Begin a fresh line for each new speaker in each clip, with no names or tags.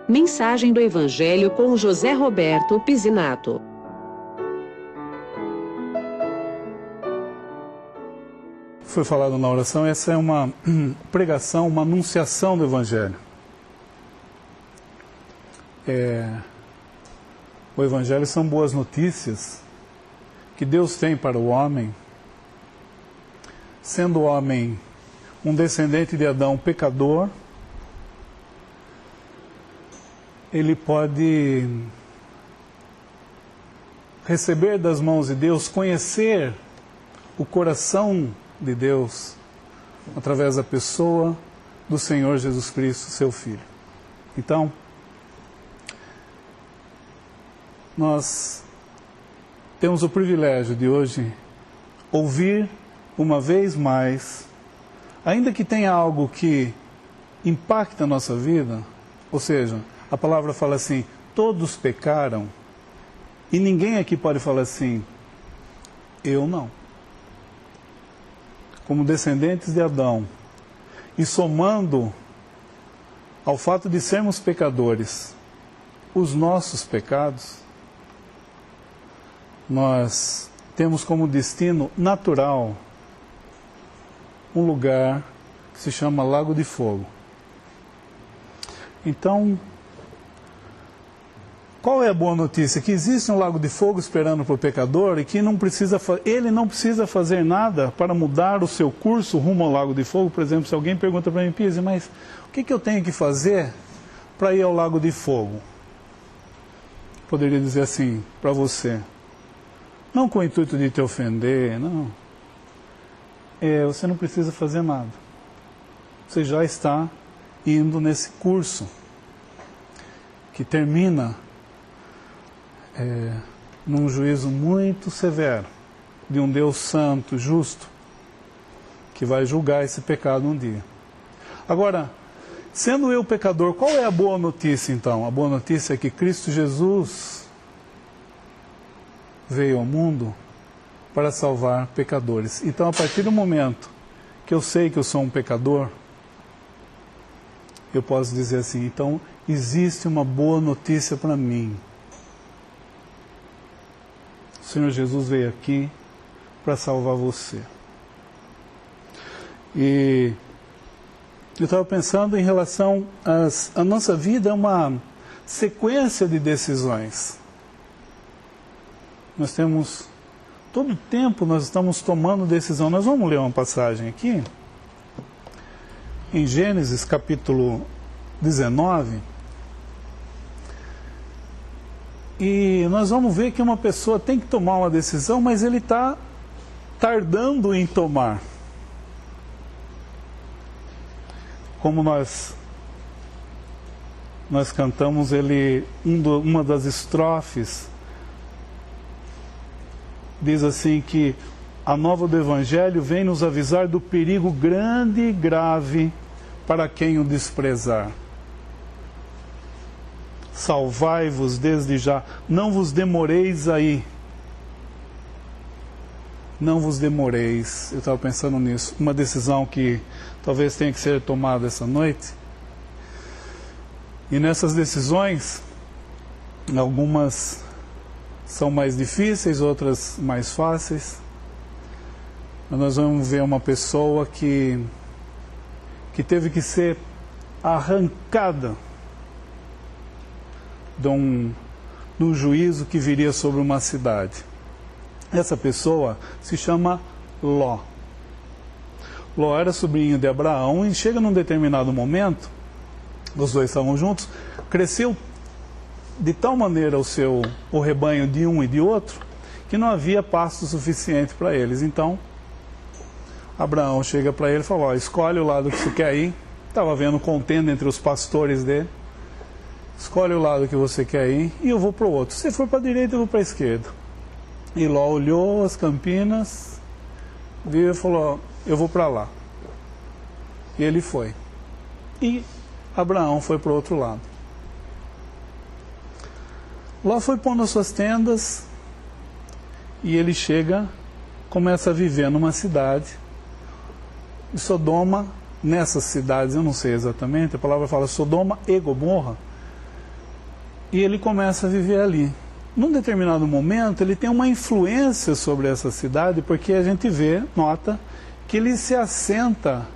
Mensagem do Evangelho com José Roberto Pizzinatto.
Foi falado na oração, essa é uma pregação, uma anunciação do Evangelho. O Evangelho são boas notícias que Deus tem para o homem, sendo o homem um descendente de Adão pecador, ele pode receber das mãos de Deus, conhecer o coração de Deus através da pessoa do Senhor Jesus Cristo, seu Filho. Então, nós temos o privilégio de hoje ouvir uma vez mais, ainda que tenha algo que impacta a nossa vida, ou seja, a palavra fala assim, todos pecaram, e ninguém aqui pode falar assim, eu não. Como descendentes de Adão, e somando ao fato de sermos pecadores, os nossos pecados, nós temos como destino natural um lugar que se chama Lago de Fogo. Então, qual é a boa notícia? Que existe um lago de fogo esperando para o pecador e que ele não precisa fazer nada para mudar o seu curso rumo ao lago de fogo. Por exemplo, se alguém pergunta para mim, Pizzi, mas o que eu tenho que fazer para ir ao lago de fogo? Poderia dizer assim para você, não com o intuito de te ofender, não. Você não precisa fazer nada. Você já está indo nesse curso que termina num juízo muito severo de um Deus santo, justo, que vai julgar esse pecado um dia. Agora, sendo eu pecador, qual é a boa notícia então? A boa notícia é que Cristo Jesus veio ao mundo para salvar pecadores. Então, a partir do momento que eu sei que eu sou um pecador, eu posso dizer assim, então existe uma boa notícia para mim. O Senhor Jesus veio aqui para salvar você. E eu estava pensando em relação a nossa vida é uma sequência de decisões. Nós temos, todo o tempo nós estamos tomando decisão. Nós vamos ler uma passagem aqui, em Gênesis capítulo 19, e nós vamos ver que uma pessoa tem que tomar uma decisão, mas ele está tardando em tomar. Como nós cantamos, uma das estrofes diz assim que a nova do Evangelho vem nos avisar do perigo grande e grave para quem o desprezar. Salvai-vos desde já, não vos demoreis aí. Não vos demoreis. Eu estava pensando nisso. Uma decisão que talvez tenha que ser tomada essa noite. E nessas decisões, algumas são mais difíceis, outras mais fáceis. Nós vamos ver uma pessoa que teve que ser arrancada de um juízo que viria sobre uma cidade. Essa pessoa se chama Ló. Ló era sobrinho de Abraão e chega num determinado momento, os dois estavam juntos, cresceu de tal maneira o rebanho de um e de outro, que não havia pasto suficiente para eles. Então, Abraão chega para ele e fala, escolhe o lado que você quer ir. Estava havendo contenda entre os pastores dele. Escolhe o lado que você quer ir e eu vou para o outro. Se for para a direita, eu vou para a esquerda. E Ló olhou as campinas, viu e falou, eu vou para lá. E ele foi. E Abraão foi para o outro lado. Ló foi pondo as suas tendas e ele começa a viver numa cidade. E Sodoma, nessas cidades, eu não sei exatamente, a palavra fala Sodoma e Gomorra, e ele começa a viver ali. Num determinado momento, ele tem uma influência sobre essa cidade, porque a gente nota que ele se assenta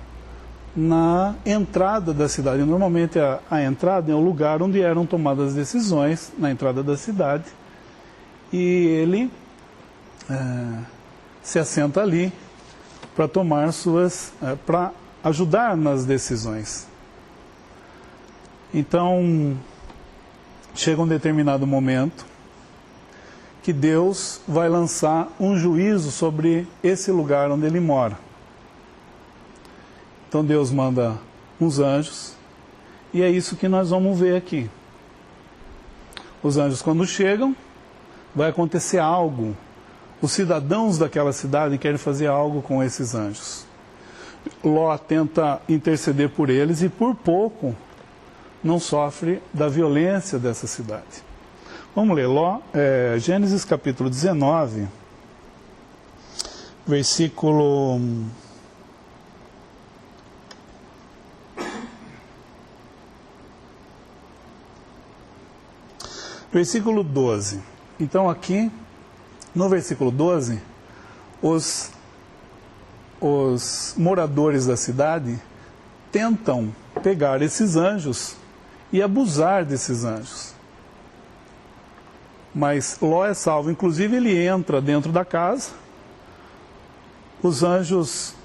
na entrada da cidade. Normalmente a entrada é o lugar onde eram tomadas decisões, na entrada da cidade, e ele se assenta ali para tomar para ajudar nas decisões. Então, chega um determinado momento que Deus vai lançar um juízo sobre esse lugar onde ele mora. Então Deus manda uns anjos, e é isso que nós vamos ver aqui. Os anjos, quando chegam, vai acontecer algo. Os cidadãos daquela cidade querem fazer algo com esses anjos. Ló tenta interceder por eles e por pouco não sofre da violência dessa cidade. Vamos ler Gênesis capítulo 19, versículo 12. Então aqui, no versículo 12, os moradores da cidade tentam pegar esses anjos e abusar desses anjos. Mas Ló é salvo. Inclusive ele entra dentro da casa, os anjos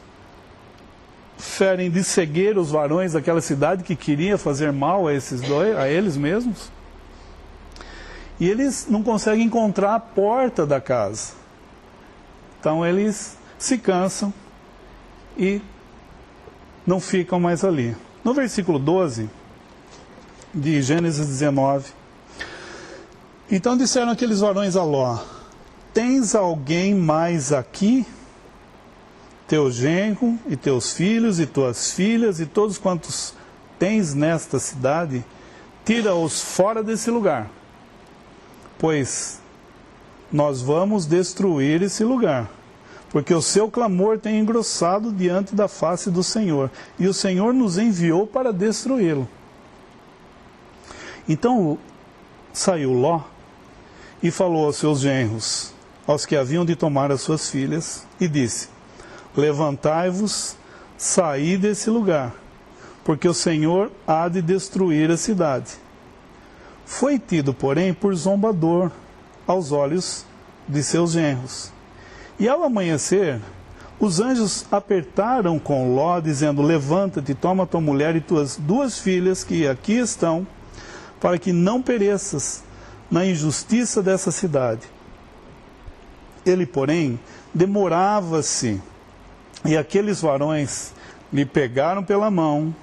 ferem de cegueira os varões daquela cidade que queria fazer mal a eles mesmos, e eles não conseguem encontrar a porta da casa. Então eles se cansam e não ficam mais ali. No versículo 12 de Gênesis 19, então disseram aqueles varões a Ló: tens alguém mais aqui? Teu genro e teus filhos e tuas filhas e todos quantos tens nesta cidade, tira-os fora desse lugar, pois nós vamos destruir esse lugar, porque o seu clamor tem engrossado diante da face do Senhor, e o Senhor nos enviou para destruí-lo. Então saiu Ló e falou aos seus genros, aos que haviam de tomar as suas filhas, e disse: levantai-vos, saí desse lugar, porque o Senhor há de destruir a cidade. Foi tido, porém, por zombador aos olhos de seus genros. E ao amanhecer, os anjos apertaram com Ló, dizendo: levanta-te, toma tua mulher e tuas 2 filhas que aqui estão, para que não pereças na injustiça dessa cidade. Ele, porém, demorava-se, e aqueles varões lhe pegaram pela mão,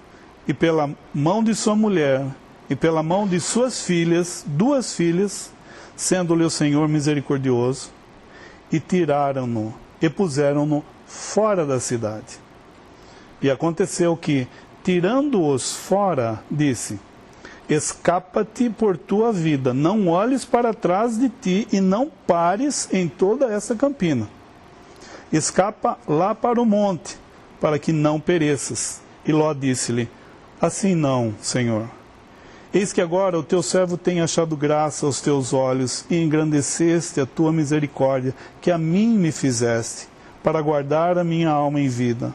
e pela mão de sua mulher, e pela mão de suas filhas, 2 filhas, sendo-lhe o Senhor misericordioso, e tiraram-no, e puseram-no fora da cidade. E aconteceu que, tirando-os fora, disse: escapa-te por tua vida, não olhes para trás de ti e não pares em toda essa campina. Escapa lá para o monte, para que não pereças. E Ló disse-lhe: assim não, Senhor. Eis que agora o teu servo tem achado graça aos teus olhos, e engrandeceste a tua misericórdia, que a mim me fizeste, para guardar a minha alma em vida.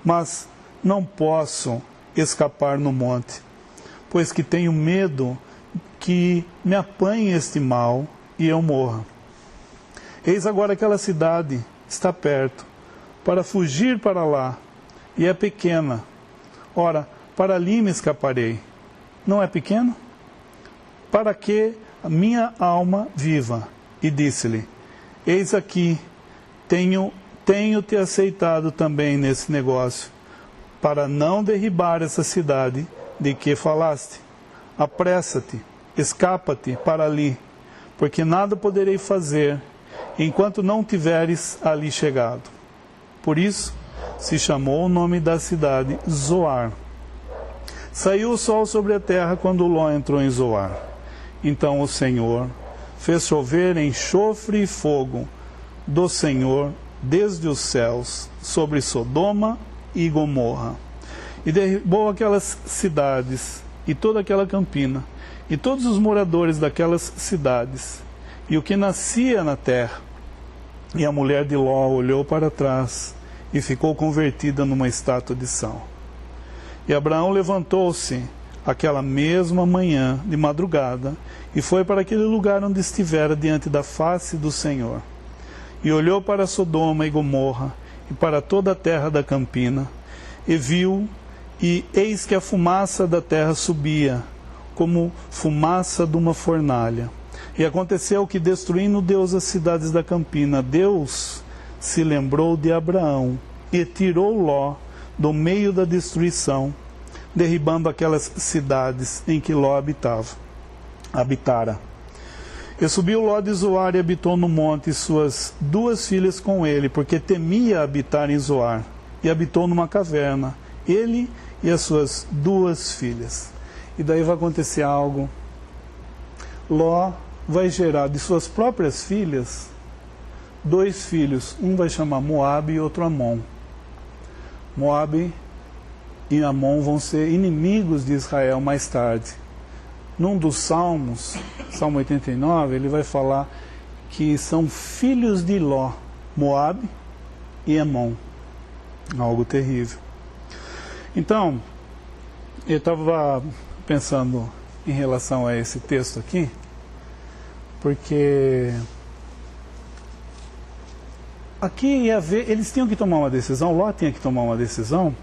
Mas não posso escapar no monte, pois que tenho medo que me apanhe este mal e eu morra. Eis agora aquela cidade está perto, para fugir para lá, e é pequena. Ora, para ali me escaparei. Não é pequeno? Para que a minha alma viva? E disse-lhe: eis aqui, tenho-te aceitado também nesse negócio, para não derribar essa cidade de que falaste. Apressa-te, escapa-te para ali, porque nada poderei fazer enquanto não tiveres ali chegado. Por isso se chamou o nome da cidade Zoar. Saiu o sol sobre a terra quando Ló entrou em Zoar. Então o Senhor fez chover enxofre e fogo do Senhor desde os céus sobre Sodoma e Gomorra, e derribou aquelas cidades e toda aquela campina, e todos os moradores daquelas cidades, e o que nascia na terra. E a mulher de Ló olhou para trás e ficou convertida numa estátua de sal. E Abraão levantou-se aquela mesma manhã, de madrugada, e foi para aquele lugar onde estivera diante da face do Senhor. E olhou para Sodoma e Gomorra, e para toda a terra da campina, e viu, e eis que a fumaça da terra subia, como fumaça de uma fornalha. E aconteceu que, destruindo Deus as cidades da campina, Deus se lembrou de Abraão, e tirou Ló do meio da destruição, derribando aquelas cidades em que Ló habitara. E subiu Ló de Zoar e habitou no monte, e suas 2 filhas com ele, porque temia habitar em Zoar, e habitou numa caverna, ele e as suas 2 filhas. E daí vai acontecer algo. Ló vai gerar de suas próprias filhas 2 filhos, um vai chamar Moabe e outro Amon. Moabe e Amon vão ser inimigos de Israel mais tarde. Num dos salmos, Salmo 89, ele vai falar que são filhos de Ló, Moabe e Amon. Algo terrível. Então, eu estava pensando em relação a esse texto aqui, porque aqui ia ver, eles tinham que tomar uma decisão, Ló tinha que tomar uma decisão,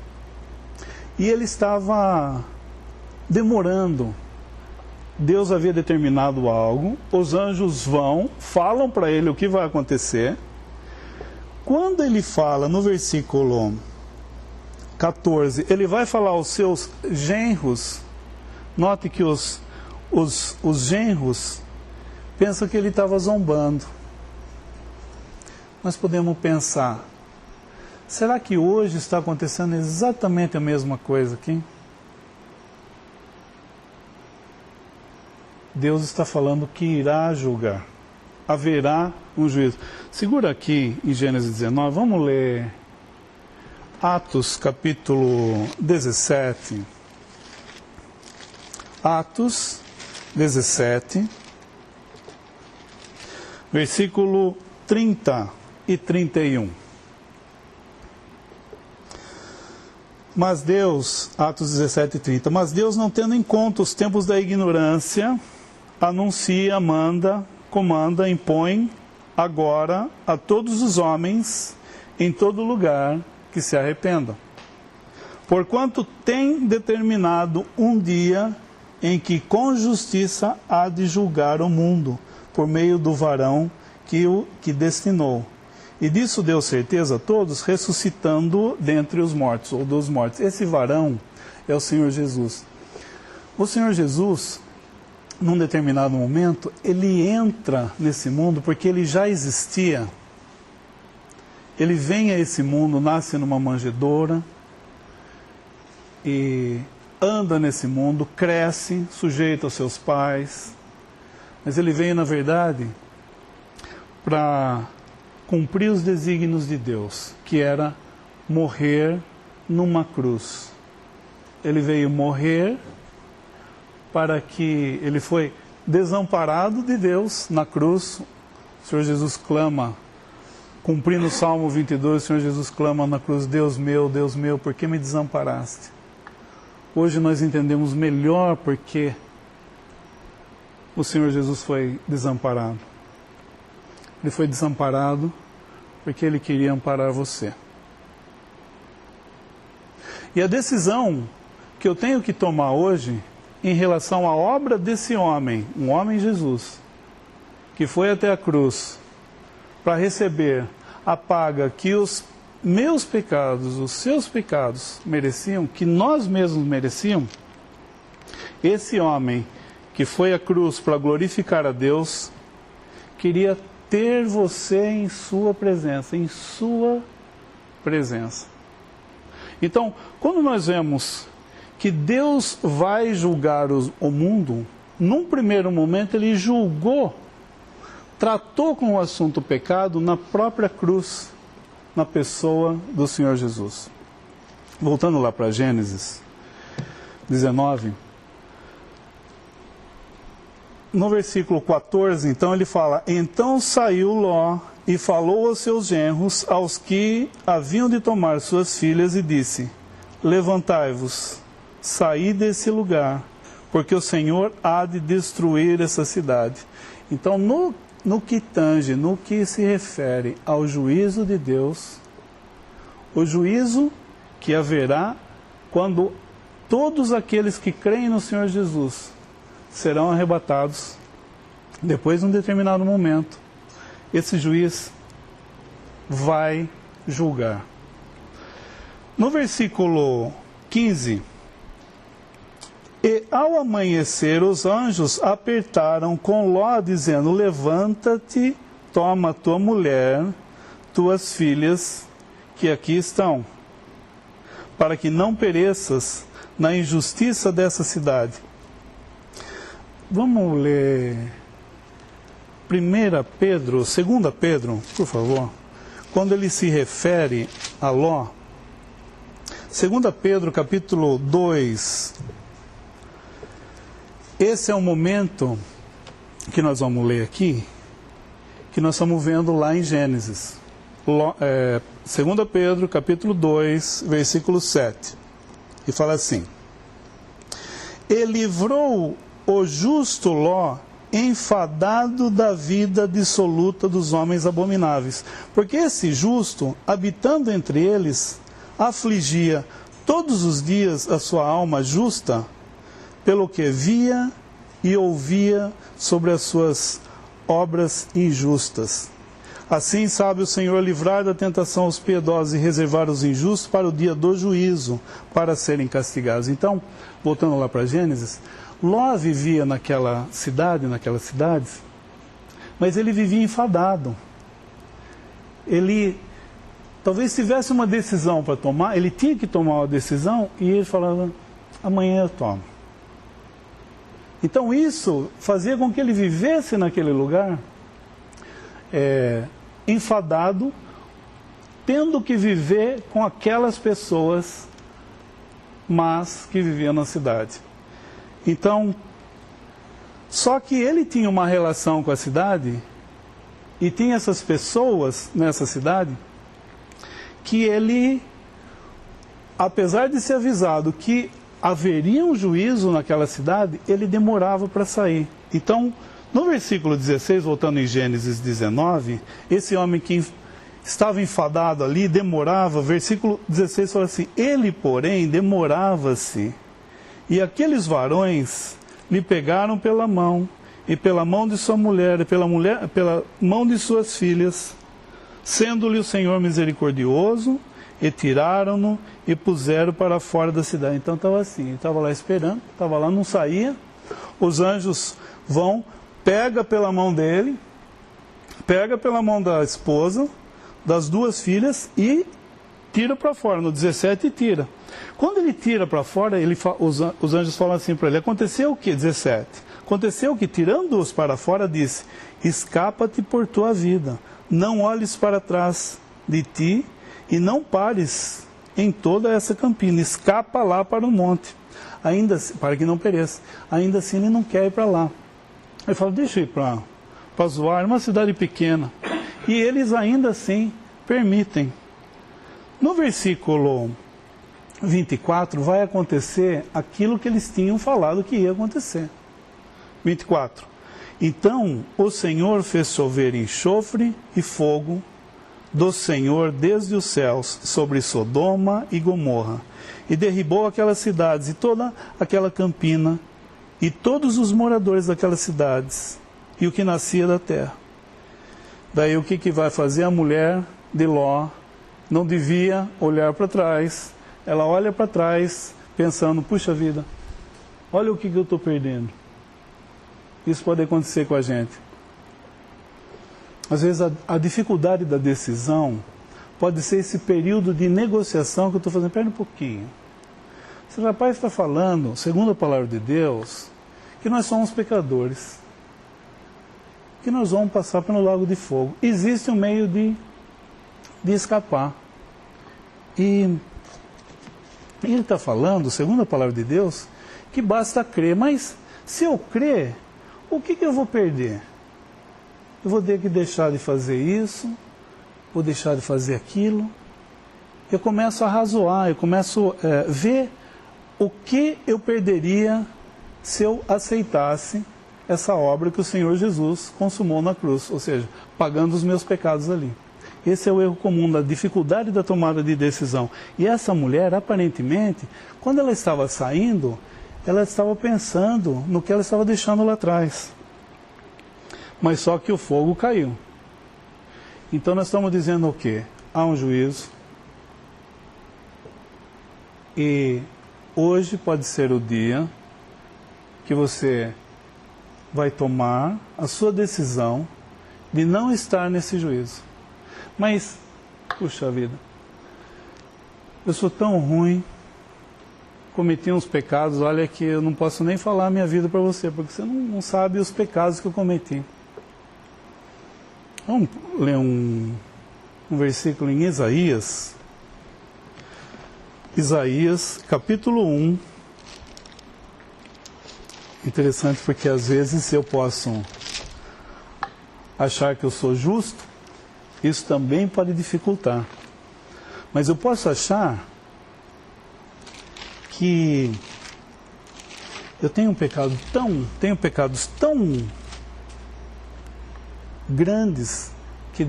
e ele estava demorando. Deus havia determinado algo, os anjos falam para ele o que vai acontecer. Quando ele fala no versículo 14, ele vai falar aos seus genros. Note que os genros pensam que ele estava zombando. Nós podemos pensar, será que hoje está acontecendo exatamente a mesma coisa aqui? Deus está falando que irá julgar. Haverá um juízo. Segura aqui em Gênesis 19, vamos ler Atos capítulo 17. Atos 17, versículo 30 e 31. Mas Deus, Atos 17 e 30, mas Deus, não tendo em conta os tempos da ignorância, anuncia, comanda, impõe agora a todos os homens em todo lugar que se arrependam. Porquanto tem determinado um dia em que com justiça há de julgar o mundo, por meio do varão que destinou. E disso deu certeza a todos, ressuscitando dentre os mortos, ou dos mortos. Esse varão é o Senhor Jesus. O Senhor Jesus, num determinado momento, ele entra nesse mundo porque ele já existia. Ele vem a esse mundo, nasce numa manjedoura e anda nesse mundo, cresce, sujeito aos seus pais. Mas ele veio, na verdade, para cumprir os desígnios de Deus, que era morrer numa cruz. Ele veio morrer para que ele foi desamparado de Deus na cruz. O Senhor Jesus clama, cumprindo o Salmo 22, o Senhor Jesus clama na cruz: Deus meu, por que me desamparaste? Hoje nós entendemos melhor porque o Senhor Jesus foi desamparado. Ele foi desamparado porque ele queria amparar você. E a decisão que eu tenho que tomar hoje em relação à obra desse homem, um homem Jesus, que foi até a cruz para receber a paga que os meus pecados, os seus pecados mereciam, que nós mesmos merecíamos, esse homem que foi à cruz para glorificar a Deus, queria ter você em sua presença, Então, quando nós vemos que Deus vai julgar o mundo, num primeiro momento ele julgou, tratou com o assunto pecado na própria cruz, na pessoa do Senhor Jesus. Voltando lá para Gênesis 19, no versículo 14, então ele fala: então saiu Ló e falou aos seus genros, aos que haviam de tomar suas filhas, e disse: levantai-vos, saí desse lugar, porque o Senhor há de destruir essa cidade. Então, no que tange, no que se refere ao juízo de Deus, o juízo que haverá quando todos aqueles que creem no Senhor Jesus serão arrebatados, depois de um determinado momento, esse juiz vai julgar. No versículo 15, e ao amanhecer os anjos apertaram com Ló, dizendo: levanta-te, toma tua mulher, tuas filhas, que aqui estão, para que não pereças na injustiça dessa cidade. Vamos ler 2 Pedro, por favor, quando ele se refere a Ló. 2 Pedro, capítulo 2. Esse é o momento que nós vamos ler aqui, que nós estamos vendo lá em Gênesis. 2 Pedro, capítulo 2, versículo 7. E fala assim: e livrou o justo Ló, enfadado da vida dissoluta dos homens abomináveis. Porque esse justo, habitando entre eles, afligia todos os dias a sua alma justa, pelo que via e ouvia sobre as suas obras injustas. Assim sabe o Senhor livrar da tentação os piedosos e reservar os injustos para o dia do juízo, para serem castigados. Então, voltando lá para Gênesis, Ló vivia naquelas cidades, mas ele vivia enfadado. Ele talvez tivesse uma decisão para tomar, ele tinha que tomar uma decisão, e ele falava: amanhã eu tomo. Então isso fazia com que ele vivesse naquele lugar enfadado, tendo que viver com aquelas pessoas más que viviam na cidade. Então, só que ele tinha uma relação com a cidade, e tinha essas pessoas nessa cidade, que ele, apesar de ser avisado que haveria um juízo naquela cidade, ele demorava para sair. Então, no versículo 16, voltando em Gênesis 19, esse homem que estava enfadado ali, demorava, versículo 16 fala assim: ele, porém, demorava-se, e aqueles varões lhe pegaram pela mão, e pela mão de sua mulher, e pela mão de suas filhas, sendo-lhe o Senhor misericordioso, e tiraram-no e puseram para fora da cidade. Então estava assim, ele estava lá esperando, estava lá, não saía. Os anjos vão, pega pela mão dele, pega pela mão da esposa, das duas filhas, e tira para fora. No 17 tira. Quando ele tira para fora, os anjos falam assim para ele: aconteceu o que? 17. Aconteceu que, tirando-os para fora, disse: escapa-te por tua vida, não olhes para trás de ti, e não pares em toda essa campina, escapa lá para o monte, ainda para que não pereça. Ainda assim ele não quer ir para lá. Ele fala: deixa eu ir para Zoar, uma cidade pequena. E eles ainda assim permitem. No versículo 24 vai acontecer aquilo que eles tinham falado que ia acontecer. 24. Então o Senhor fez chover enxofre e fogo do Senhor desde os céus sobre Sodoma e Gomorra, e derribou aquelas cidades e toda aquela campina, e todos os moradores daquelas cidades, e o que nascia da terra. Daí o que vai fazer a mulher de Ló? Não devia olhar para trás. Ela olha para trás pensando: puxa vida, olha o que eu estou perdendo. Isso pode acontecer com a gente. Às vezes a dificuldade da decisão pode ser esse período de negociação que eu estou fazendo. Espera um pouquinho. Esse rapaz está falando, segundo a palavra de Deus, que nós somos pecadores, que nós vamos passar pelo lago de fogo. Existe um meio de escapar. E ele está falando, segundo a palavra de Deus, que basta crer. Mas se eu crer, o que eu vou perder? Eu vou ter que deixar de fazer isso, vou deixar de fazer aquilo. Eu começo a razoar, eu começo a ver o que eu perderia se eu aceitasse essa obra que o Senhor Jesus consumou na cruz, ou seja, pagando os meus pecados ali. Esse é o erro comum, da dificuldade da tomada de decisão. E essa mulher, aparentemente, quando ela estava saindo, ela estava pensando no que ela estava deixando lá atrás. Mas só que o fogo caiu. Então nós estamos dizendo o quê? Há um juízo. E hoje pode ser o dia que você vai tomar a sua decisão de não estar nesse juízo. Mas, puxa vida, eu sou tão ruim, cometi uns pecados, olha que eu não posso nem falar a minha vida para você, porque você não sabe os pecados que eu cometi. Vamos ler um versículo em Isaías. Isaías, capítulo 1. Interessante porque às vezes eu posso achar que eu sou justo, isso também pode dificultar. Mas eu posso achar que eu tenho pecados tão grandes que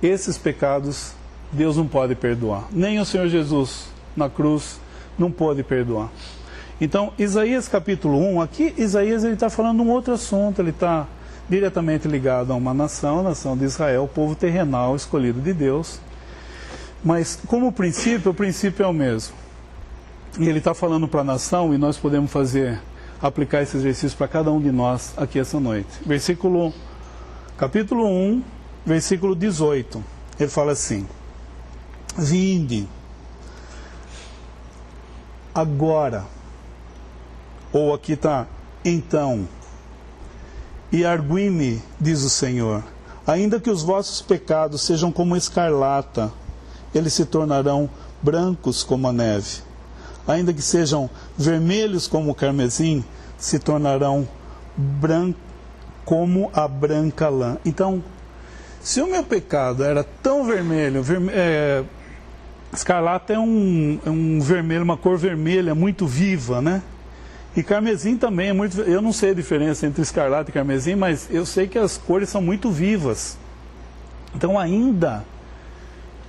esses pecados, Deus não pode perdoar. Nem o Senhor Jesus na cruz não pôde perdoar. Então, Isaías capítulo 1, aqui Isaías está falando de um outro assunto, ele está diretamente ligado a uma nação, a nação de Israel, o povo terrenal escolhido de Deus. Mas, como princípio, o princípio é o mesmo. E ele está falando para a nação, e nós podemos aplicar esses exercícios para cada um de nós aqui essa noite. Capítulo 1, versículo 18. Ele fala assim: vinde, agora, ou aqui está, então, e argui-me, diz o Senhor, ainda que os vossos pecados sejam como escarlata, eles se tornarão brancos como a neve. Ainda que sejam vermelhos como o carmesim, se tornarão brancos como a branca lã. Então, se o meu pecado era tão vermelho, escarlata é um vermelho, uma cor vermelha muito viva, né? E carmesim também é muito... Eu não sei a diferença entre escarlata e carmesim, mas eu sei que as cores são muito vivas. Então, ainda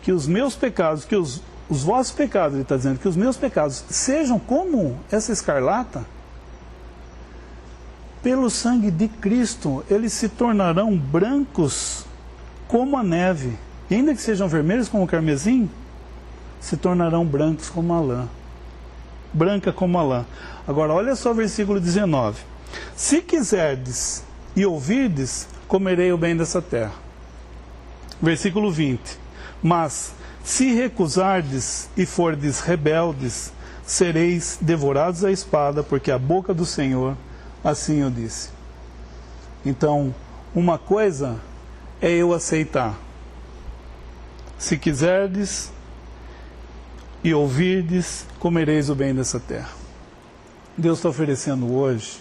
que os meus pecados, que os vossos pecados, ele está dizendo, que os meus pecados sejam como essa escarlata, pelo sangue de Cristo, eles se tornarão brancos como a neve. E ainda que sejam vermelhos como o carmesim, se tornarão brancos como a lã. Branca como a lã. Agora, olha só o versículo 19. Se quiserdes e ouvirdes, comerei o bem dessa terra. Versículo 20. Mas, se recusardes e fordes rebeldes, sereis devorados à espada, porque a boca do Senhor assim o disse. Então, uma coisa é eu aceitar. Se quiserdes e ouvirdes, comereis o bem dessa terra. Deus está oferecendo hoje,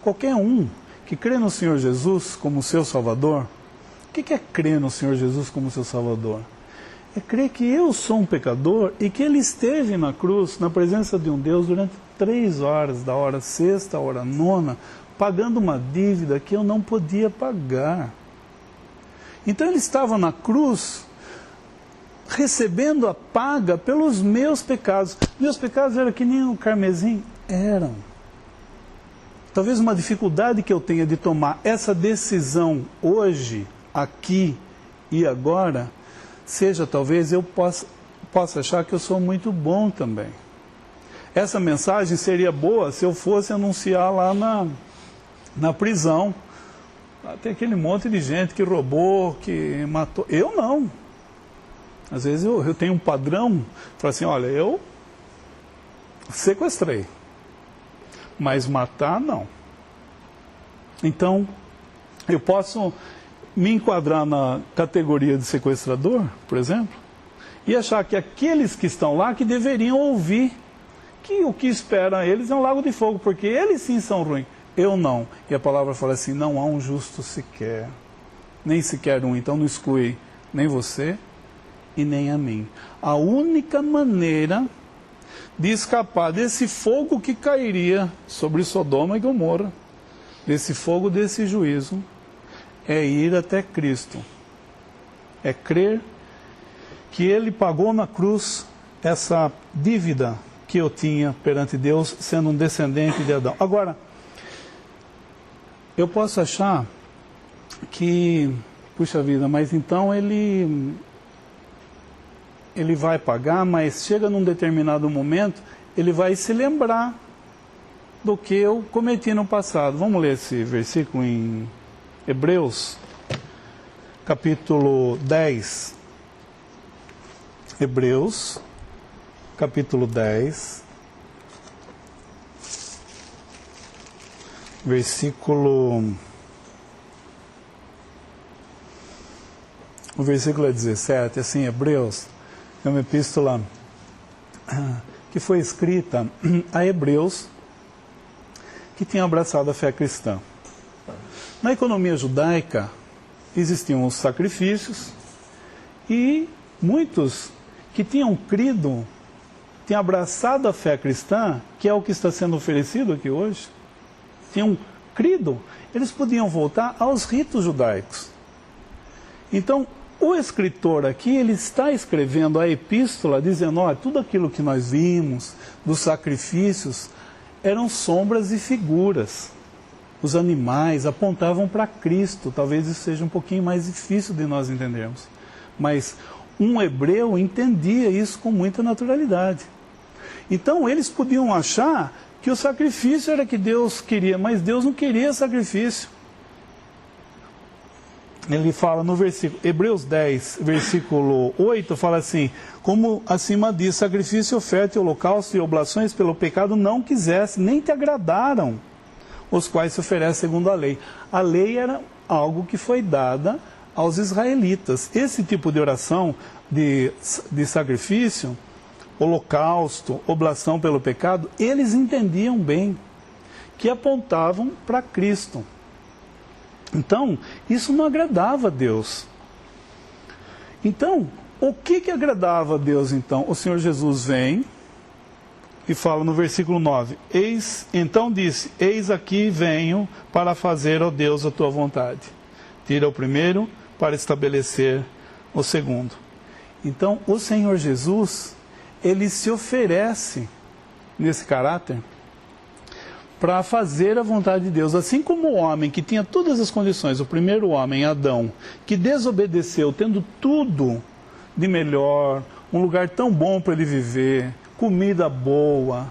qualquer um que crê no Senhor Jesus como seu Salvador. O que é crer no Senhor Jesus como seu Salvador? É crer que eu sou um pecador e que Ele esteve na cruz, na presença de um Deus, durante 3 horas, da hora sexta à hora nona, pagando uma dívida que eu não podia pagar. Então Ele estava na cruz, recebendo a paga pelos meus pecados. Meus pecados eram que nem o carmesim? Eram. Talvez uma dificuldade que eu tenha de tomar essa decisão hoje, aqui e agora, seja talvez eu possa achar que eu sou muito bom também. Essa mensagem seria boa se eu fosse anunciar lá na prisão. Tem aquele monte de gente que roubou, que matou. Eu não. Às vezes eu tenho um padrão, falo assim, olha, eu sequestrei, mas matar não. Então, eu posso me enquadrar na categoria de sequestrador, por exemplo, e achar que aqueles que estão lá que deveriam ouvir que o que espera eles é um lago de fogo, porque eles sim são ruins. eu não. E a palavra fala assim, não há um justo sequer, nem sequer um. Então não exclui nem você e nem a mim. A única maneira de escapar desse fogo que cairia sobre Sodoma e Gomorra, desse fogo, desse juízo, é ir até Cristo. É crer que Ele pagou na cruz essa dívida que eu tinha perante Deus, sendo um descendente de Adão. Agora, eu posso achar que, puxa vida, mas então ele vai pagar, mas chega num determinado momento, ele vai se lembrar do que eu cometi no passado. Vamos ler esse versículo em Hebreus, capítulo 10. Hebreus, capítulo 10, o versículo é 17, assim, Hebreus, é uma epístola que foi escrita a hebreus que tinham abraçado a fé cristã. Na economia judaica existiam os sacrifícios e muitos que tinham crido, tinham abraçado a fé cristã, que é o que está sendo oferecido aqui hoje, tinham crido, eles podiam voltar aos ritos judaicos. Então, o escritor aqui, ele está escrevendo a epístola dizendo, olha, tudo aquilo que nós vimos dos sacrifícios eram sombras e figuras. Os animais apontavam para Cristo. Talvez isso seja um pouquinho mais difícil de nós entendermos. Mas um hebreu entendia isso com muita naturalidade. Então eles podiam achar que o sacrifício era que Deus queria, mas Deus não queria sacrifício. Ele fala no versículo, Hebreus 10, versículo 8, fala assim, como acima diz, sacrifício, oferta e holocausto e oblações pelo pecado não quisesse, nem te agradaram, os quais se oferecem segundo a lei. A lei era algo que foi dada aos israelitas. Esse tipo de oração de sacrifício, holocausto, oblação pelo pecado, eles entendiam bem, que apontavam para Cristo. Então, isso não agradava a Deus. Então, o que agradava a Deus então? O Senhor Jesus vem e fala no versículo 9, então disse, eis aqui venho para fazer, ó Deus, a tua vontade. Tira o primeiro para estabelecer o segundo. Então, o Senhor Jesus, ele se oferece nesse caráter para fazer a vontade de Deus. Assim como o homem que tinha todas as condições, o primeiro homem, Adão, que desobedeceu, tendo tudo de melhor, um lugar tão bom para ele viver, comida boa.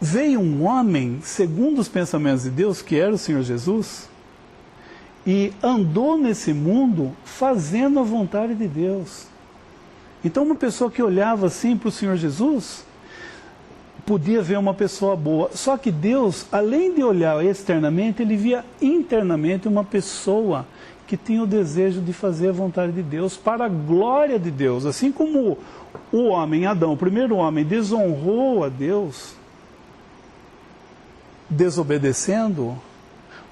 Veio um homem, segundo os pensamentos de Deus, que era o Senhor Jesus, e andou nesse mundo fazendo a vontade de Deus. Então uma pessoa que olhava assim para o Senhor Jesus, podia ver uma pessoa boa. Só que Deus, além de olhar externamente, ele via internamente uma pessoa que tinha o desejo de fazer a vontade de Deus, para a glória de Deus. Assim como o homem, Adão, o primeiro homem, desonrou a Deus, desobedecendo,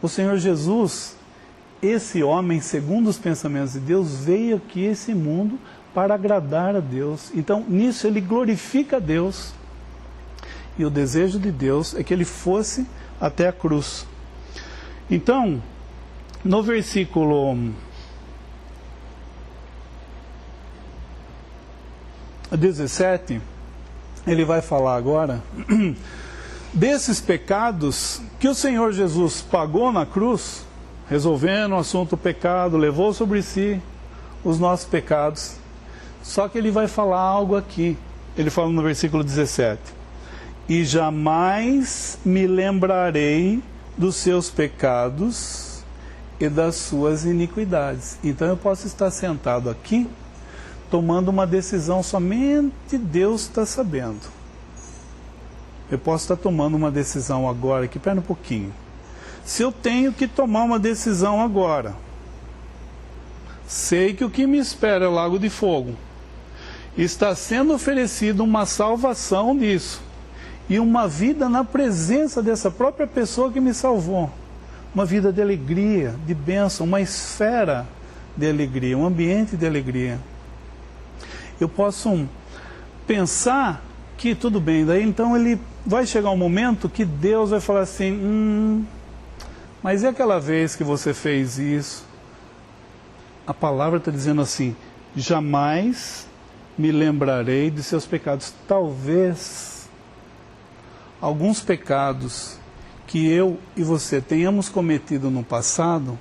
o Senhor Jesus, esse homem, segundo os pensamentos de Deus, veio aqui a esse mundo para agradar a Deus. Então, nisso ele glorifica a Deus. E o desejo de Deus é que ele fosse até a cruz. Então, no versículo 17, ele vai falar agora desses pecados que o Senhor Jesus pagou na cruz, resolvendo o assunto do pecado, levou sobre si os nossos pecados. Só que ele vai falar algo aqui. Ele fala no versículo 17. E jamais me lembrarei dos seus pecados e das suas iniquidades. Então eu posso estar sentado aqui, tomando uma decisão, somente Deus está sabendo. Eu posso estar tomando uma decisão agora, aqui, espera um pouquinho. Se eu tenho que tomar uma decisão agora, sei que o que me espera é o lago de fogo. Está sendo oferecido uma salvação disso. e uma vida na presença dessa própria pessoa que me salvou. Uma vida de alegria, de bênção, uma esfera de alegria, um ambiente de alegria. Eu posso pensar que tudo bem, daí então ele vai chegar um momento que Deus vai falar assim, mas é aquela vez que você fez isso? A palavra está dizendo assim, jamais me lembrarei de seus pecados. Talvez alguns pecados que eu e você tenhamos cometido no passado,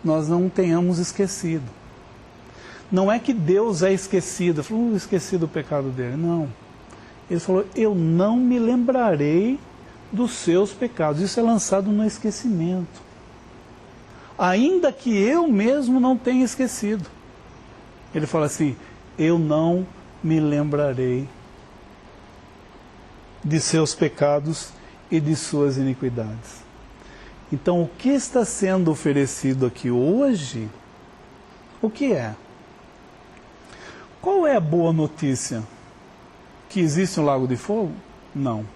nós não tenhamos esquecido. Não é que Deus é esquecido, falou, esqueci do pecado dele. Não. Ele falou, eu não me lembrarei dos seus pecados. Isso é lançado no esquecimento. Ainda que eu mesmo não tenha esquecido. Ele fala assim, eu não me lembrarei de seus pecados e de suas iniquidades. Então, o que está sendo oferecido aqui hoje, o que é? Qual é a boa notícia? Que existe um lago de fogo? Não.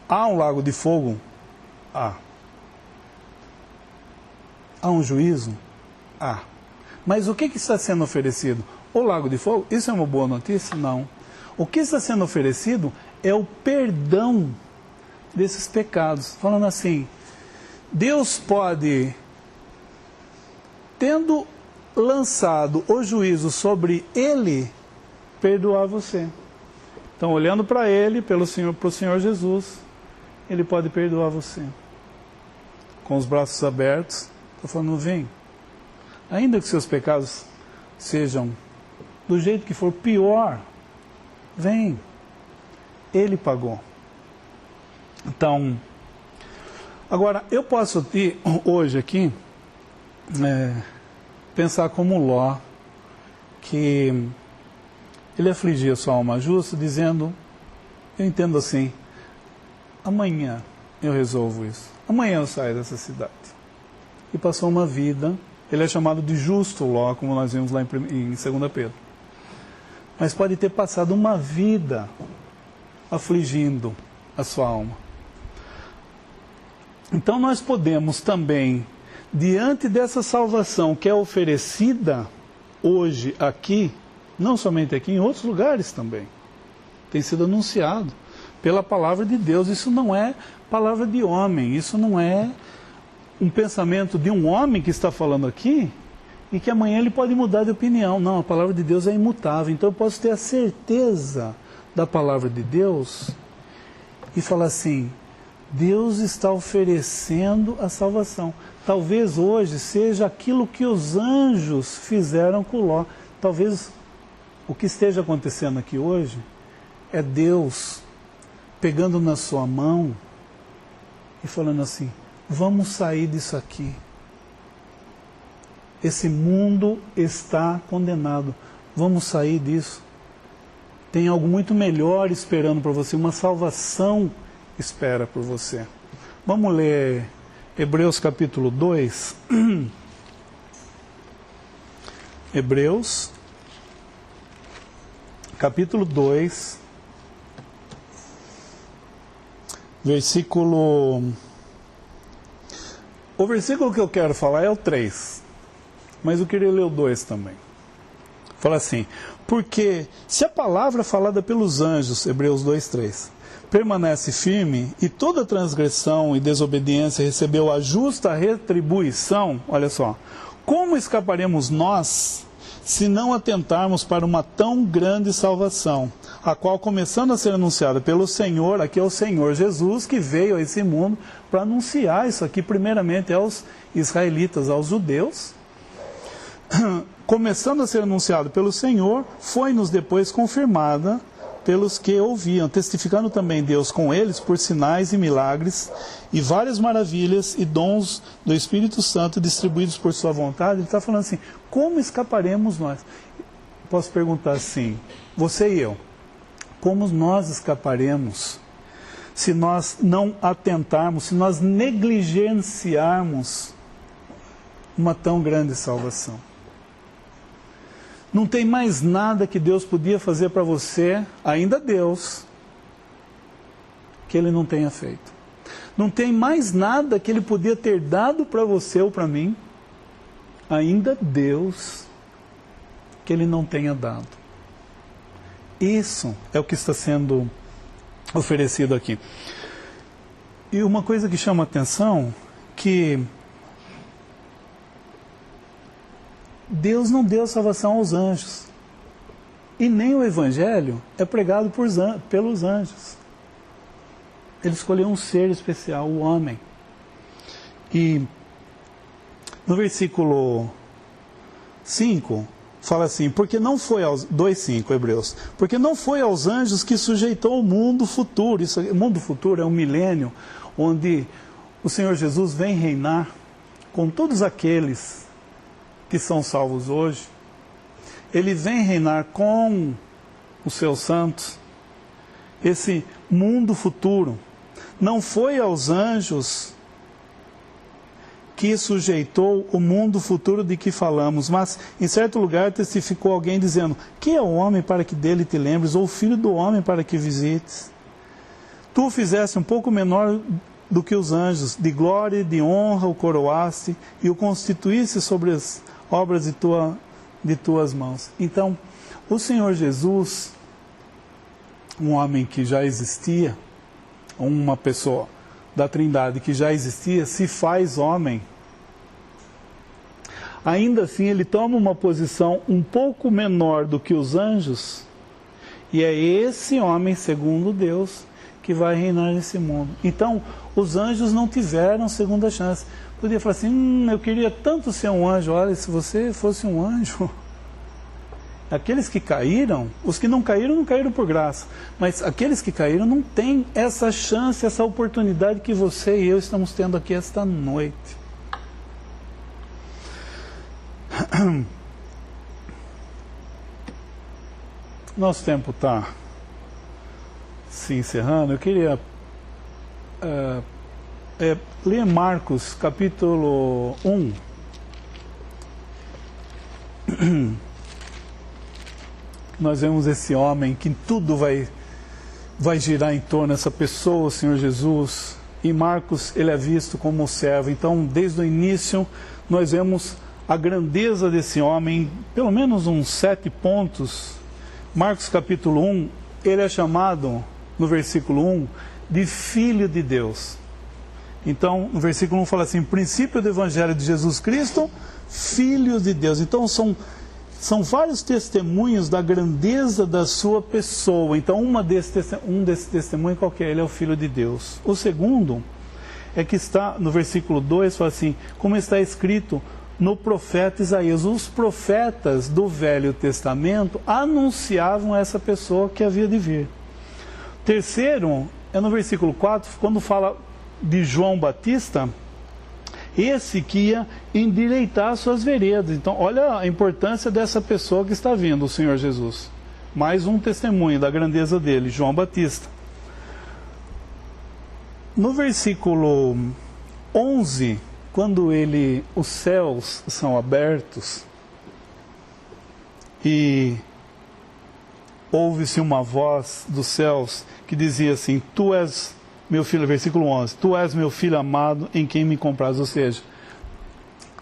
Há um lago de fogo? Há. Há um juízo? Há. Mas o que está sendo oferecido? O lago de fogo? Isso é uma boa notícia? Não. O que está sendo oferecido é o perdão desses pecados. Falando assim, Deus pode, tendo lançado o juízo sobre ele, perdoar você. Então, olhando para ele, para o Senhor Jesus, ele pode perdoar você. Com os braços abertos, está falando, vem. Ainda que seus pecados sejam do jeito que for pior, vem. Ele pagou. Então, agora, eu posso ter, hoje aqui, pensar como Ló, que ele afligia sua alma justa, dizendo, eu entendo assim, amanhã eu resolvo isso, amanhã eu saio dessa cidade. E passou uma vida, ele é chamado de justo Ló, como nós vimos lá em 2 Pedro. Mas pode ter passado uma vida afligindo a sua alma. Então nós podemos também, diante dessa salvação que é oferecida hoje aqui, não somente aqui, em outros lugares também, tem sido anunciado pela palavra de Deus. Isso não é palavra de homem, isso não é um pensamento de um homem que está falando aqui e que amanhã ele pode mudar de opinião. Não, a palavra de Deus é imutável. Então eu posso ter a certeza da palavra de Deus e falar assim, Deus está oferecendo a salvação. Talvez hoje seja aquilo que os anjos fizeram com Ló. Talvez o que esteja acontecendo aqui hoje é Deus pegando na sua mão e falando assim, vamos sair disso aqui. Esse mundo está condenado. Vamos sair disso. Tem algo muito melhor esperando para você, uma salvação espera por você. Vamos ler Hebreus capítulo 2. Hebreus capítulo 2, versículo... O versículo que eu quero falar é o 3, mas eu queria ler o 2 também. Fala assim, porque se a palavra falada pelos anjos, Hebreus 2, 3, permanece firme e toda transgressão e desobediência recebeu a justa retribuição, olha só, como escaparemos nós se não atentarmos para uma tão grande salvação, a qual, começando a ser anunciada pelo Senhor, aqui é o Senhor Jesus, que veio a esse mundo para anunciar isso aqui, primeiramente aos israelitas, aos judeus, começando a ser anunciado pelo Senhor, foi-nos depois confirmada pelos que ouviam, testificando também Deus com eles por sinais e milagres e várias maravilhas e dons do Espírito Santo distribuídos por sua vontade. Ele está falando assim, como escaparemos nós? Posso perguntar assim, você e eu, como nós escaparemos se nós não atentarmos, se nós negligenciarmos uma tão grande salvação? Não tem mais nada que Deus podia fazer para você, ainda Deus, que Ele não tenha feito. Não tem mais nada que Ele podia ter dado para você ou para mim, ainda Deus, que Ele não tenha dado. Isso é o que está sendo oferecido aqui. E uma coisa que chama a atenção, que Deus não deu salvação aos anjos. E nem o Evangelho é pregado pelos anjos. Ele escolheu um ser especial, o homem. E no versículo 5, fala assim, porque não foi aos 2:5, Hebreus, porque não foi aos anjos que sujeitou o mundo futuro. O mundo futuro é um milênio onde o Senhor Jesus vem reinar com todos aqueles que são salvos hoje. Ele vem reinar com os seus santos. Esse mundo futuro não foi aos anjos que sujeitou o mundo futuro de que falamos, mas em certo lugar testificou alguém dizendo, que é o homem para que dele te lembres, ou o filho do homem para que visites? Tu o fizeste um pouco menor do que os anjos, de glória e de honra o coroaste, e o constituíste sobre as obras de tuas mãos. Então, o Senhor Jesus, um homem que já existia, uma pessoa da Trindade que já existia, se faz homem. Ainda assim, ele toma uma posição um pouco menor do que os anjos, e é esse homem, segundo Deus, que vai reinar nesse mundo. Então, os anjos não tiveram segunda chance. Podia falar assim, eu queria tanto ser um anjo. Olha, se você fosse um anjo... Aqueles que caíram, os que não caíram por graça. Mas aqueles que caíram não têm essa chance, essa oportunidade que você e eu estamos tendo aqui esta noite. Nosso tempo está se encerrando. Eu queria ler Marcos, capítulo 1. Nós vemos esse homem que tudo vai girar em torno dessa pessoa, o Senhor Jesus. E Marcos, ele é visto como servo. Então, desde o início, nós vemos a grandeza desse homem, pelo menos uns 7 pontos. Marcos capítulo 1, ele é chamado, no versículo 1, de Filho de Deus. Então, no versículo 1 fala assim, princípio do Evangelho de Jesus Cristo, Filho de Deus. Então, são vários testemunhos da grandeza da sua pessoa. Então, um desses testemunhos qualquer, ele é o Filho de Deus. O segundo é que está no versículo 2, fala assim, como está escrito no profeta Isaías. Os profetas do Velho Testamento anunciavam essa pessoa que havia de vir. Terceiro, é no versículo 4, quando fala de João Batista, esse que ia endireitar suas veredas. Então, olha a importância dessa pessoa que está vindo, o Senhor Jesus. Mais um testemunho da grandeza dele, João Batista. No versículo 11, quando os céus são abertos e ouve-se uma voz dos céus que dizia assim, tu és meu filho, versículo 11, tu és meu filho amado em quem me compraz. Ou seja,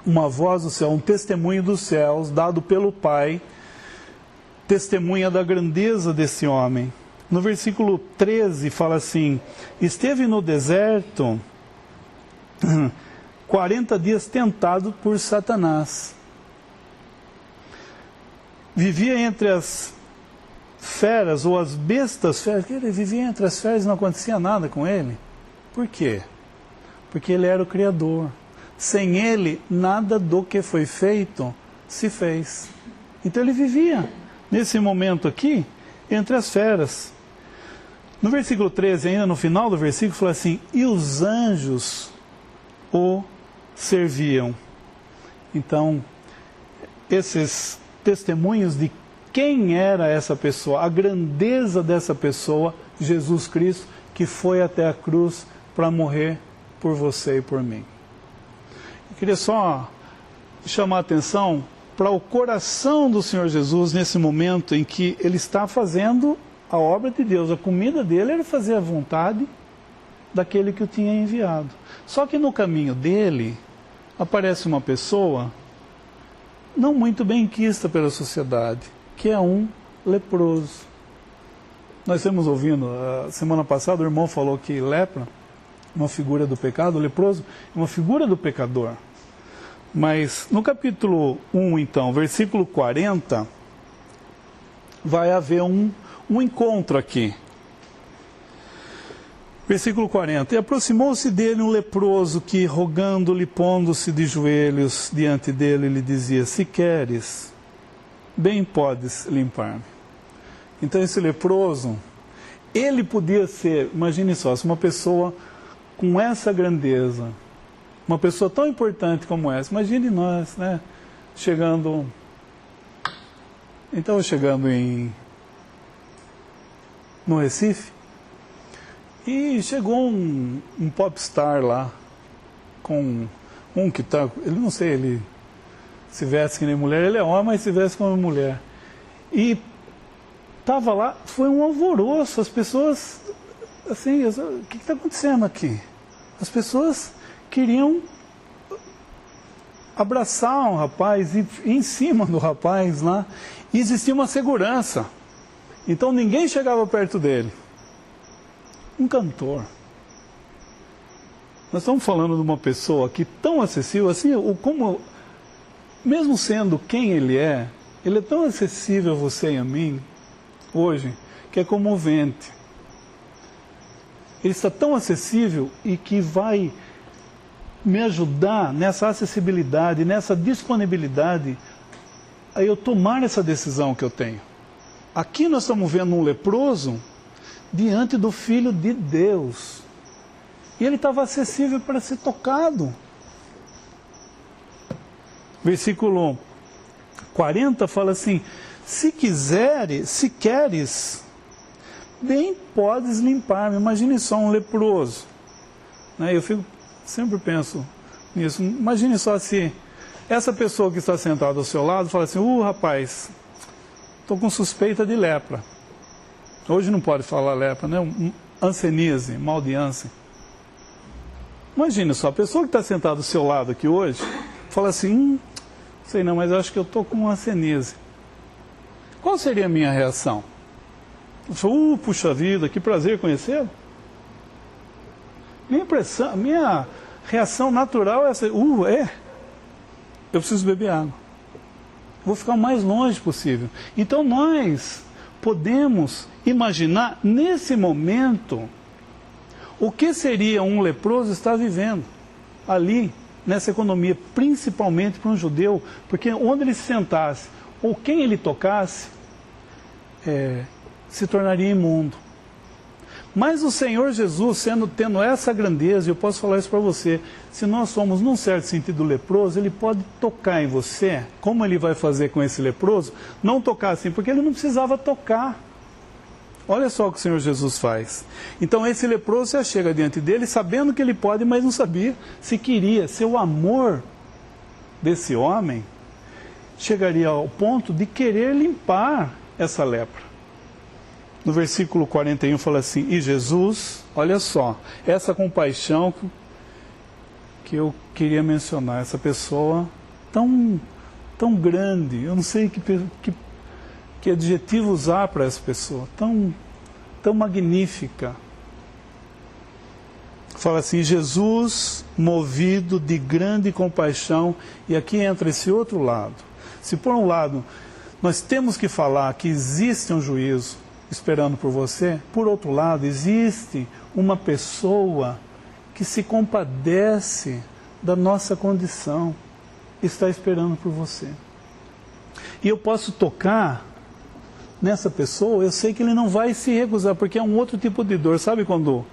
uma voz do céu, um testemunho dos céus dado pelo Pai, testemunha da grandeza desse homem. No versículo 13 fala assim, esteve no deserto 40 dias tentado por Satanás. Vivia entre as feras ou as bestas feras, ele vivia entre as feras e não acontecia nada com ele. Por quê? Porque ele era o Criador. Sem ele, nada do que foi feito se fez. Então ele vivia, nesse momento aqui, entre as feras. No versículo 13, ainda no final do versículo, fala assim, e os anjos o serviam. Então, esses testemunhos de quem era essa pessoa, a grandeza dessa pessoa, Jesus Cristo, que foi até a cruz para morrer por você e por mim. Eu queria só chamar a atenção para o coração do Senhor Jesus nesse momento em que ele está fazendo a obra de Deus. A comida dele era fazer a vontade daquele que o tinha enviado. Só que no caminho dele, aparece uma pessoa não muito bem quista pela sociedade, que é um leproso. Nós estamos ouvindo, semana passada o irmão falou que lepra, uma figura do pecado, o leproso é uma figura do pecador. Mas no capítulo 1, então, versículo 40, vai haver um encontro aqui. Versículo 40. E aproximou-se dele um leproso que, rogando-lhe, pondo-se de joelhos diante dele, lhe dizia: se queres, bem podes limpar-me. Então esse leproso, ele podia ser, imagine só, se uma pessoa com essa grandeza, uma pessoa tão importante como essa, imagine nós, né, chegando no Recife, e chegou um popstar lá, com um que tá, ele não sei, ele se veste que nem mulher, ele é homem, mas se veste como mulher. E estava lá, foi um alvoroço, as pessoas, assim, o que está acontecendo aqui? As pessoas queriam abraçar um rapaz, e em cima do rapaz lá, e existia uma segurança. Então ninguém chegava perto dele. Um cantor. Nós estamos falando de uma pessoa que tão acessível, assim, como, mesmo sendo quem ele é tão acessível a você e a mim, hoje, que é comovente. Ele está tão acessível e que vai me ajudar nessa acessibilidade, nessa disponibilidade, a eu tomar essa decisão que eu tenho. Aqui nós estamos vendo um leproso diante do Filho de Deus. E ele estava acessível para ser tocado. Versículo 40 fala assim: se queres, bem podes limpar-me. Imagine só um leproso. Né? Eu sempre penso nisso. Imagine só se essa pessoa que está sentada ao seu lado fala assim: rapaz, estou com suspeita de lepra. Hoje não pode falar lepra, né? Hanseníase, mal de Hansen. Imagine só, a pessoa que está sentada do seu lado aqui hoje, fala assim: sei não, mas eu acho que eu estou com hanseníase. Qual seria a minha reação? Eu falo: puxa vida, que prazer conhecê-lo. Minha reação natural é essa: eu preciso beber água. Vou ficar o mais longe possível. Então nós podemos imaginar nesse momento o que seria um leproso estar vivendo ali, nessa economia, principalmente para um judeu, porque onde ele se sentasse, ou quem ele tocasse, se tornaria imundo. Mas o Senhor Jesus, tendo essa grandeza, eu posso falar isso para você, se nós somos, num certo sentido, leproso, ele pode tocar em você. Como ele vai fazer com esse leproso? Não tocar assim, porque ele não precisava tocar. Olha só o que o Senhor Jesus faz. Então esse leproso já chega diante dele, sabendo que ele pode, mas não sabia se queria. Seu amor desse homem chegaria ao ponto de querer limpar essa lepra. No versículo 41 fala assim: e Jesus, olha só, essa compaixão que eu queria mencionar, essa pessoa tão grande, eu não sei que adjetivo usar para essa pessoa, tão magnífica. Fala assim: Jesus, movido de grande compaixão, e aqui entra esse outro lado. Se por um lado nós temos que falar que existe um juízo esperando por você, por outro lado existe uma pessoa que se compadece da nossa condição, está esperando por você. E eu posso tocar nessa pessoa, eu sei que ele não vai se recusar, porque é um outro tipo de dor. Sabe quando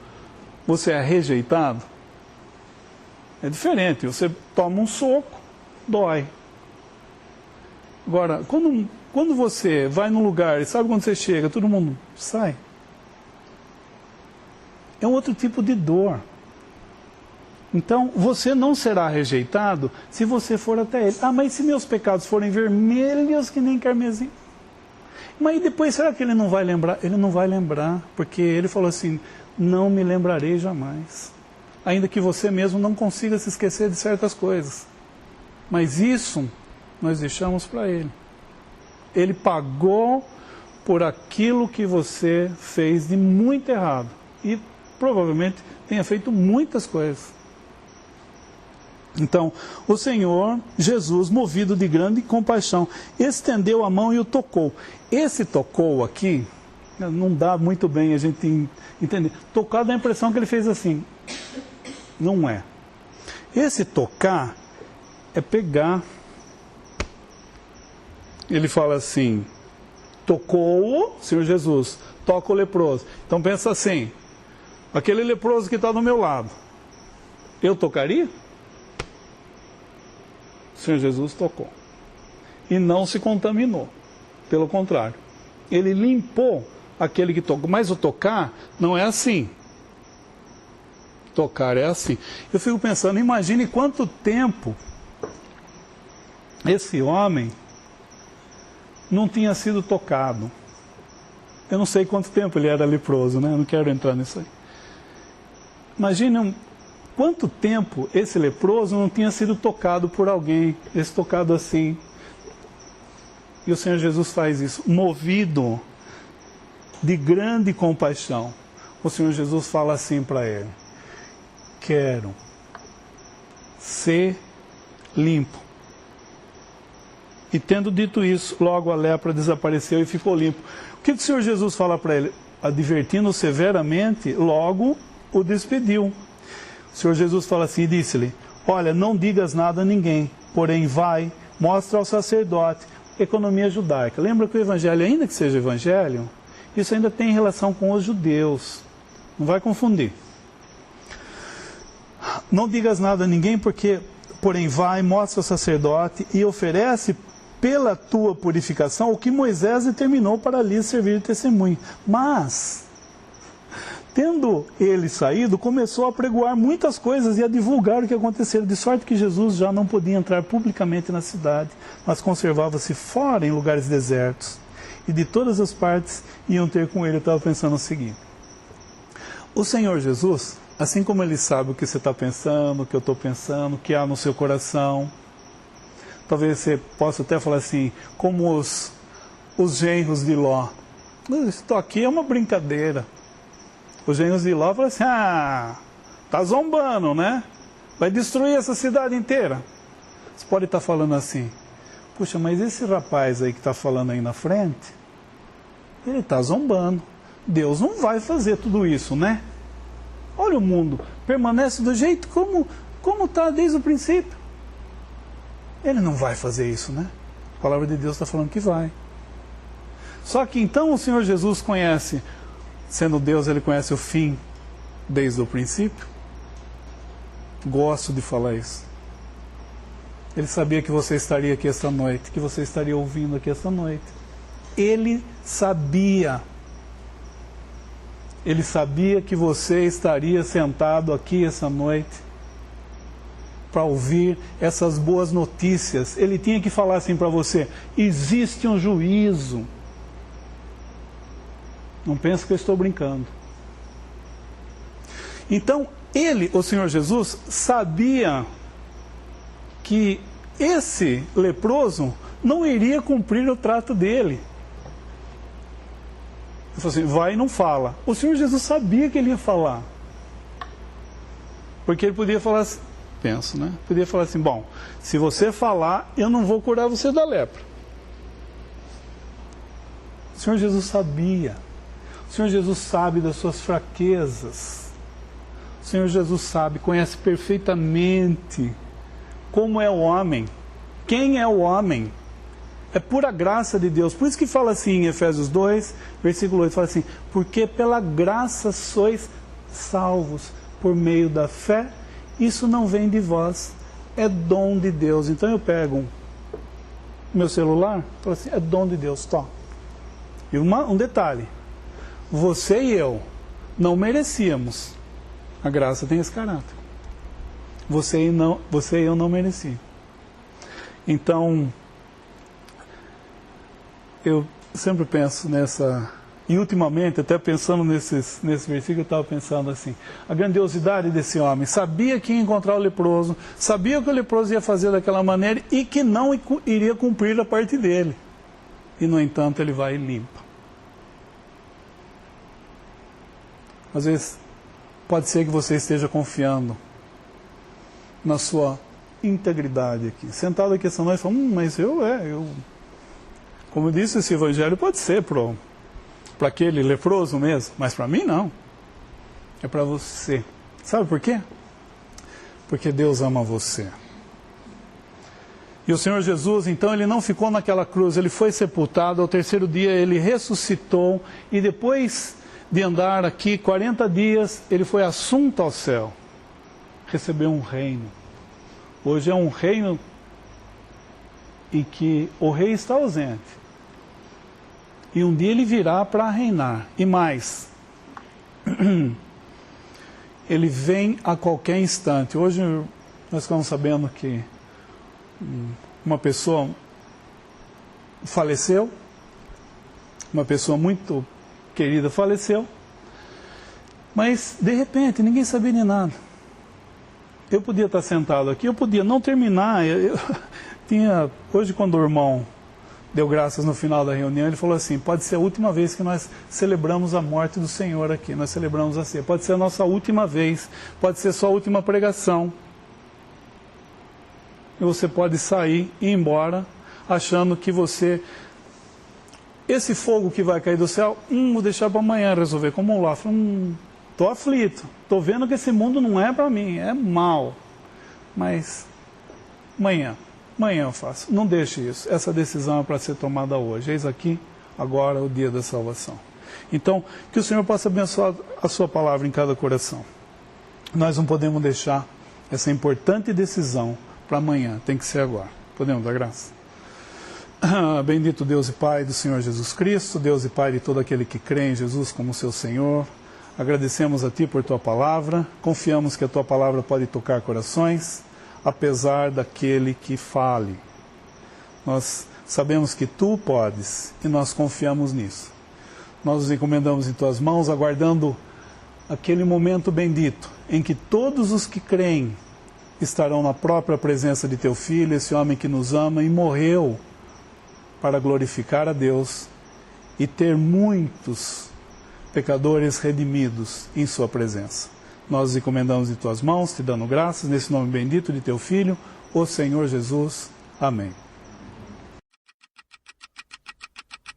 você é rejeitado? É diferente, você toma um soco, dói. Agora, quando você vai num lugar, e sabe quando você chega, todo mundo sai? É um outro tipo de dor. Então, você não será rejeitado se você for até ele. Mas se meus pecados forem vermelhos que nem carmesim? Mas depois, será que ele não vai lembrar? Ele não vai lembrar, porque ele falou assim: não me lembrarei jamais. Ainda que você mesmo não consiga se esquecer de certas coisas. Mas isso nós deixamos para Ele. Ele pagou por aquilo que você fez de muito errado. E provavelmente tenha feito muitas coisas. Então, o Senhor Jesus, movido de grande compaixão, estendeu a mão e o tocou. Esse tocou aqui, não dá muito bem a gente entender. Tocar dá a impressão que ele fez assim. Não é. Esse tocar é pegar. Ele fala assim, tocou o Senhor Jesus, toca o leproso. Então pensa assim, aquele leproso que está do meu lado, eu tocaria? O Senhor Jesus tocou. E não se contaminou. Pelo contrário, ele limpou aquele que tocou. Mas o tocar não é assim. Tocar é assim. Eu fico pensando, imagine quanto tempo esse homem não tinha sido tocado. Eu não sei quanto tempo ele era leproso, né? Eu não quero entrar nisso aí. Imagine quanto tempo esse leproso não tinha sido tocado por alguém, esse tocado assim. E o Senhor Jesus faz isso, movido de grande compaixão. O Senhor Jesus fala assim para ele: quero ser limpo. E tendo dito isso, logo a lepra desapareceu e ficou limpo. O que o Senhor Jesus fala para ele? Advertindo severamente, logo o despediu. O Senhor Jesus fala assim, disse-lhe: olha, não digas nada a ninguém, porém vai, mostra ao sacerdote. Economia judaica. Lembra que o evangelho, ainda que seja evangelho, isso ainda tem relação com os judeus. Não vai confundir. Não digas nada a ninguém, porém vai, mostra ao sacerdote e oferece pela tua purificação o que Moisés determinou para ali servir de testemunho. Mas, tendo ele saído, começou a pregoar muitas coisas e a divulgar o que aconteceu, de sorte que Jesus já não podia entrar publicamente na cidade, mas conservava-se fora em lugares desertos. E de todas as partes iam ter com ele. Eu estava pensando o seguinte: o Senhor Jesus, assim como Ele sabe o que você está pensando, o que eu estou pensando, o que há no seu coração, talvez você possa até falar assim, como os genros de Ló. Isso aqui é uma brincadeira. Os genros de Ló falam assim, tá zombando, né? Vai destruir essa cidade inteira. Você pode estar falando assim, puxa, mas esse rapaz aí que está falando aí na frente, ele está zombando. Deus não vai fazer tudo isso, né? Olha o mundo, permanece do jeito como está desde o princípio. Ele não vai fazer isso, né? A palavra de Deus está falando que vai. Só que então o Senhor Jesus conhece, sendo Deus, Ele conhece o fim desde o princípio. Gosto de falar isso. Ele sabia que você estaria aqui esta noite, que você estaria ouvindo aqui esta noite. Ele sabia. Ele sabia que você estaria sentado aqui essa noite para ouvir essas boas notícias. Ele tinha que falar assim para você: existe um juízo. Não pense que eu estou brincando. Então, ele, o Senhor Jesus, sabia que esse leproso não iria cumprir o trato dele. Ele falou assim, vai e não fala. O Senhor Jesus sabia que ele ia falar. Porque ele podia falar assim, penso, né? Podia falar assim, bom, se você falar, eu não vou curar você da lepra. O Senhor Jesus sabia. O Senhor Jesus sabe das suas fraquezas. O Senhor Jesus sabe, conhece perfeitamente como é o homem. Quem é o homem? É pura graça de Deus. Por isso que fala assim em Efésios 2, versículo 8, fala assim, porque pela graça sois salvos por meio da fé, isso não vem de vós, é dom de Deus. Então eu pego meu celular, falo assim, é dom de Deus, toma. E um detalhe, você e eu não merecíamos, a graça tem esse caráter. Você e eu não mereciam. Então, eu sempre penso E ultimamente, até pensando nesse versículo, eu estava pensando assim, a grandiosidade desse homem, sabia que ia encontrar o leproso, sabia que o leproso ia fazer daquela maneira e que não iria cumprir a parte dele. E no entanto ele vai e limpa. Às vezes pode ser que você esteja confiando na sua integridade aqui. Sentado aqui essa noite, falando, mas eu... Como eu disse, esse evangelho pode ser para aquele leproso mesmo, mas para mim não. É para você. Sabe por quê? Porque Deus ama você. E o Senhor Jesus, então, ele não ficou naquela cruz, ele foi sepultado, ao terceiro dia ele ressuscitou, e depois de andar aqui 40 dias, ele foi assunto ao céu. Recebeu um reino. Hoje é um reino em que o rei está ausente. E um dia ele virá para reinar. E mais, ele vem a qualquer instante. Hoje nós ficamos sabendo que uma pessoa faleceu, uma pessoa muito querida faleceu, mas de repente ninguém sabia de nada. Eu podia estar sentado aqui, eu podia não terminar. Hoje, quando o irmão deu graças no final da reunião, ele falou assim, pode ser a última vez que nós celebramos a morte do Senhor aqui, nós celebramos a ceia, pode ser a nossa última vez, pode ser sua última pregação. E você pode sair e ir embora, achando que esse fogo que vai cair do céu, vou deixar para amanhã resolver, como o Ló, estou aflito, estou vendo que esse mundo não é para mim, é mal, mas amanhã eu faço. Não deixe isso. Essa decisão é para ser tomada hoje. Eis aqui, agora, o dia da salvação. Então, que o Senhor possa abençoar a sua palavra em cada coração. Nós não podemos deixar essa importante decisão para amanhã. Tem que ser agora. Podemos dar graça? Bendito Deus e Pai do Senhor Jesus Cristo, Deus e Pai de todo aquele que crê em Jesus como seu Senhor. Agradecemos a Ti por Tua palavra. Confiamos que a Tua palavra pode tocar corações, apesar daquele que fale. Nós sabemos que Tu podes e nós confiamos nisso. Nós nos encomendamos em Tuas mãos, aguardando aquele momento bendito em que todos os que creem estarão na própria presença de Teu Filho, esse homem que nos ama e morreu para glorificar a Deus e ter muitos pecadores redimidos em Sua presença. Nós nos encomendamos em Tuas mãos, Te dando graças, nesse nome bendito de Teu Filho, o Senhor Jesus. Amém.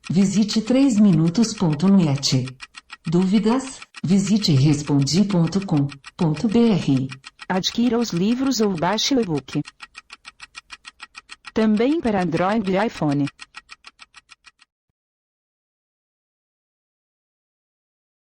Visite 3minutos.net. Dúvidas? Visite respondi.com.br.
Adquira os livros ou baixe o e-book. Também para Android e iPhone.